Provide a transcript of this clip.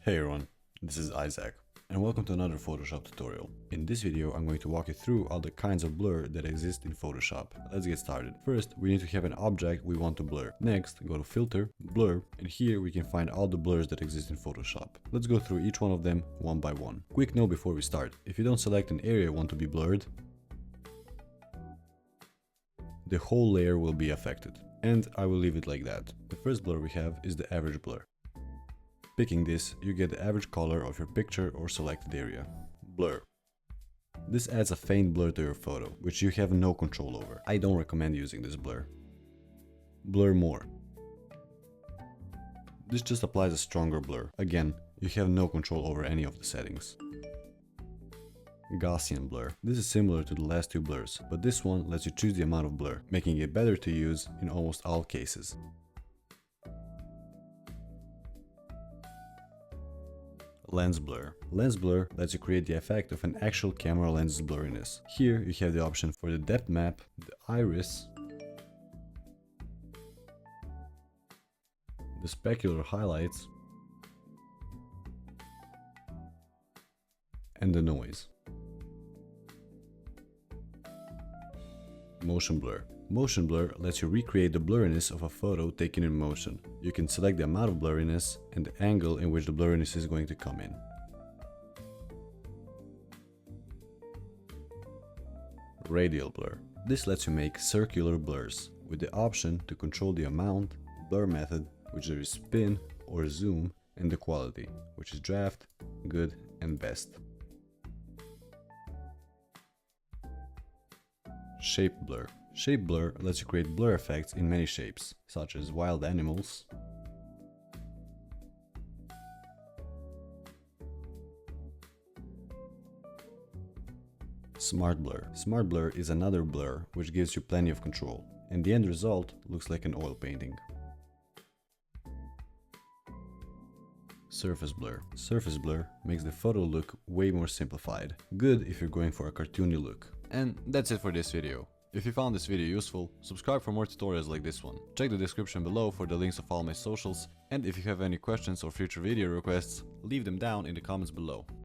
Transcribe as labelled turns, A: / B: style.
A: Hey everyone, this is Isaac, and welcome to another Photoshop tutorial. In this video, I'm going to walk you through all the kinds of blur that exist in Photoshop. Let's get started. First, we need to have an object we want to blur. Next, go to Filter, Blur, and here we can find all the blurs that exist in Photoshop. Let's go through each one of them one by one. Quick note before we start, if you don't select an area you want to be blurred, the whole layer will be affected. And I will leave it like that. The first blur we have is the average blur. Picking this, you get the average color of your picture or selected area. Blur. This adds a faint blur to your photo, which you have no control over. I don't recommend using this blur. Blur more. This just applies a stronger blur. Again, you have no control over any of the settings. Gaussian blur. This is similar to the last two blurs, but this one lets you choose the amount of blur, making it better to use in almost all cases. Lens blur. Lens blur lets you create the effect of an actual camera lens's blurriness. Here you have the option for the depth map, the iris, the specular highlights, and the noise. Motion blur. Motion blur lets you recreate the blurriness of a photo taken in motion. You can select the amount of blurriness and the angle in which the blurriness is going to come in. Radial blur. This lets you make circular blurs with the option to control the amount, blur method, which there is spin or zoom, and the quality, which is draft, good, and best. Shape blur. Shape blur lets you create blur effects in many shapes, such as wild animals, smart blur. Smart blur is another blur which gives you plenty of control, and the end result looks like an oil painting. Surface blur. Surface blur makes the photo look way more simplified. Good if you're going for a cartoony look. And that's it for this video. If you found this video useful, subscribe for more tutorials like this one. Check the description below for the links of all my socials, and if you have any questions or future video requests, leave them down in the comments below.